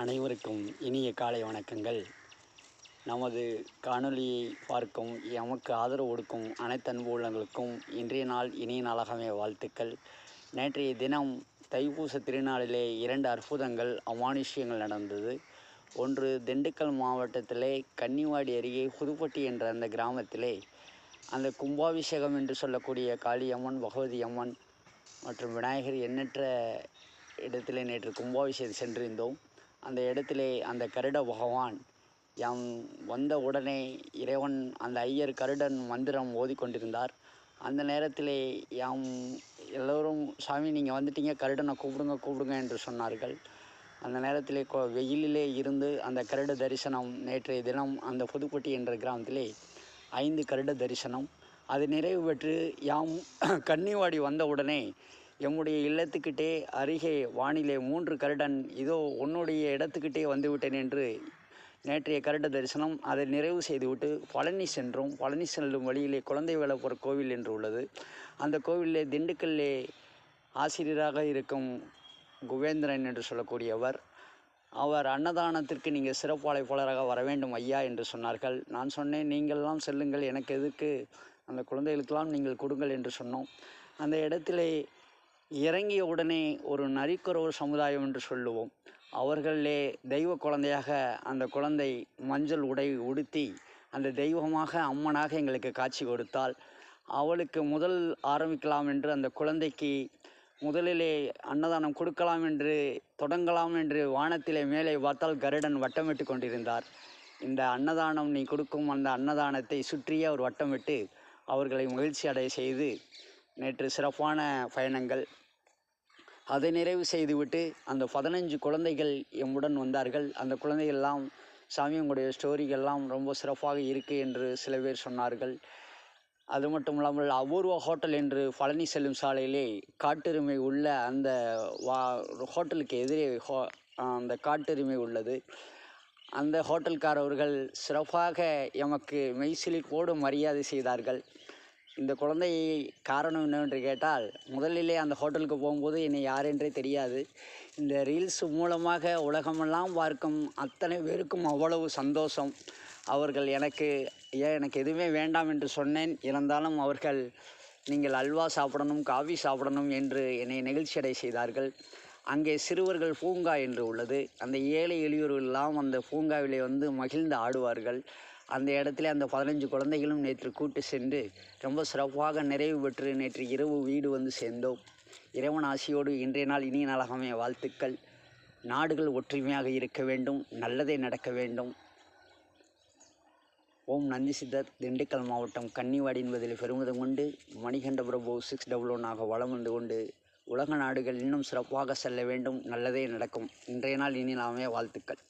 அனைவருக்கும் இனிய காலை வணக்கங்கள். நமது காணொளியை பார்க்கும் எமக்கு ஆதரவு கொடுக்கும் அனைத்து அன்பு உள்ளங்களுக்கும் இன்றைய நாள் இனிய நாளாகவே வாழ்த்துக்கள். நேற்றைய தினம் தைப்பூச திருநாளிலே 2 அற்புதங்கள் அமானுஷ்யங்கள் நடந்தது. ஒன்று, திண்டுக்கல் மாவட்டத்திலே கன்னிவாடி அருகே புதுப்பட்டி என்ற அந்த கிராமத்திலே அந்த கும்பாபிஷேகம் என்று சொல்லக்கூடிய காளியம்மன், பகவதி அம்மன் மற்றும் விநாயகர் எண்ணற்ற இடத்திலே நேற்று கும்பாபிஷேகம் சென்றிருந்தோம். அந்த இடத்திலே அந்த கருட பகவான் யாம் வந்த உடனே இறைவன் அந்த ஐயர் கருடன் மந்திரம் ஓதிக்கொண்டிருந்தார். அந்த நேரத்திலே யாம் எல்லோரும், சாமி நீங்கள் வந்துட்டீங்க, கருடனை கூப்பிடுங்க என்று சொன்னார்கள். அந்த நேரத்திலே வெயிலிலே இருந்து அந்த கருட தரிசனம் நேற்றைய தினம் அந்த புதுப்பட்டி என்ற கிராமத்திலே 5 கருட தரிசனம் அது நிறைவு பெற்று யாம் கன்னிவாடி வந்த உடனே எம்முடைய இல்லத்துக்கிட்டே அருகே வானிலே 3 கருடன் இதோ உன்னுடைய இடத்துக்கிட்டே வந்துவிட்டேன் என்று நேற்றைய கருட தரிசனம் அதை நிறைவு செய்துவிட்டு பழனி சென்றோம். பழனி செல்லும் வழியிலே குழந்தை வேலப்பர் கோவில் என்று உள்ளது. அந்த கோவிலே திண்டுக்கல்லே ஆசிரியராக இருக்கும் குபேந்திரன் என்று சொல்லக்கூடியவர், அவர் அன்னதானத்திற்கு நீங்கள் சிறப்பு அழைப்பாளராக வர வேண்டும் ஐயா என்று சொன்னார்கள். நான் சொன்னேன், நீங்கள்லாம் செல்லுங்கள், எனக்கு எதுக்கு, அந்த குழந்தைகளுக்கெல்லாம் நீங்கள் கொடுங்கள் என்று சொன்னோம். அந்த இடத்திலே இறங்கிய உடனே ஒரு நரிக்குறவர் சமுதாயம் என்று சொல்லுவோம், அவர்களே தெய்வ குழந்தையாக அந்த குழந்தை மஞ்சள் உடை உடுத்தி அந்த தெய்வமாக அம்மனாக எங்களுக்கு காட்சி கொடுத்தால், அவளுக்கு முதல் ஆரம்பிக்கலாம் என்று அந்த குழந்தைக்கு முதலிலே அன்னதானம் கொடுக்கலாம் என்று தொடங்கலாம் என்று வானத்திலே மேலே பார்த்தால் கருடன் வட்டமிட்டு கொண்டிருந்தார். இந்த அன்னதானம் நீ கொடுக்கும் அந்த அன்னதானத்தை சுற்றியே அவர் வட்டமிட்டு அவர்களை மகிழ்ச்சி அடைய செய்து நேற்று சிறப்பான பயணங்கள். அதை நிறைவு செய்துவிட்டு அந்த 15 குழந்தைகள் எம்முடன் வந்தார்கள். அந்த குழந்தைகள்லாம், சாமி உங்களுடைய ஸ்டோரிகள்லாம் ரொம்ப சிறப்பாக இருக்குது என்று சில பேர் சொன்னார்கள். அது மட்டும் இல்லாமல் அபூர்வா ஹோட்டல் என்று பழனி செல்லும் சாலையிலே காட்டெருமை உள்ள அந்த ஹோட்டலுக்கு எதிரே அந்த காட்டெருமை உள்ளது. அந்த ஹோட்டல்காரவர்கள் சிறப்பாக எமக்கு மெய்சிலிர்ப்போடு மரியாதை செய்தார்கள். இந்த குழந்தை காரணம் என்னவென்று கேட்டால், முதலிலே அந்த ஹோட்டலுக்கு போகும்போது என்னை யாரென்றே தெரியாது. இந்த ரீல்ஸ் மூலமாக உலகமெல்லாம் பார்க்கும் அத்தனை பேருக்கும் அவ்வளவு சந்தோஷம். அவர்கள் எனக்கு எதுவுமே வேண்டாம் என்று சொன்னேன். இருந்தாலும் அவர்கள் நீங்கள் அல்வா சாப்பிடணும், காஃபி சாப்பிடணும் என்று என்னை நெகிழ்ச்சியடை செய்தார்கள். அங்கே சிறுவர்கள் பூங்கா என்று உள்ளது. அந்த ஏழை எளியோர்கள் எல்லாம் அந்த பூங்காவிலே வந்து மகிழ்ந்து ஆடுவார்கள். அந்த இடத்துல அந்த 15 குழந்தைகளும் நேற்று கூட்டு சென்று ரொம்ப சிறப்பாக நிறைவு பெற்று நேற்று இரவு வீடு வந்து சேர்ந்தோம். இறைவன் ஆசியோடு இன்றைய நாள் இனிய நாளாகவே வாழ்த்துக்கள். நாடுகள் ஒற்றுமையாக இருக்க வேண்டும், நல்லதே நடக்க வேண்டும். ஓம் நந்தி சித்தர். திண்டுக்கல் மாவட்டம் கன்னிவாடி என்பதில் பெருமிதம் கொண்டு மணிகண்ட பிரபு 611 வலம் வந்து கொண்டு உலக நாடுகள் இன்னும் சிறப்பாக செல்ல வேண்டும், நல்லதே நடக்கும். இன்றைய நாள் இனி நாமே வாழ்த்துக்கள்.